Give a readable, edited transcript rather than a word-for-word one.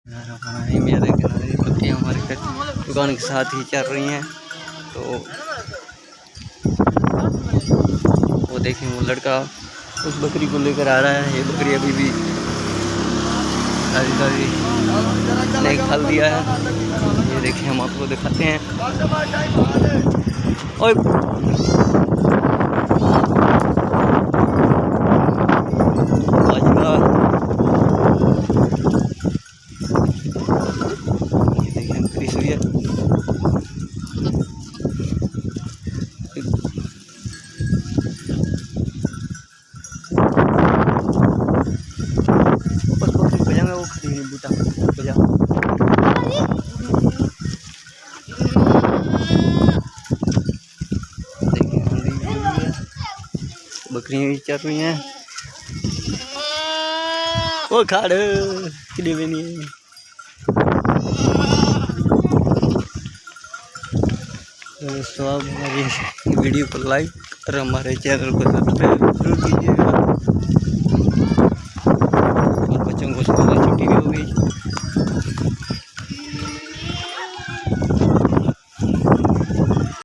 मेरे किनारे बकरियाँ हमारे दुकान के साथ ही चल रही हैं। तो वो देखें, वो लड़का उस बकरी को लेकर आ रहा है। ये बकरी अभी भी ताज़ी ने खल दिया है। ये देखिए, हम आपको दिखाते हैं। ओए देखिए, बकरी सुई है। वो खड़ी नहीं बूटा बजा। बकरियां भी चल रही हैं। वो खाड़ किले में नहीं है। दोस्तों, आप हमारी वीडियो को लाइक और हमारे चैनल को सब्सक्राइब जरूर कीजिए।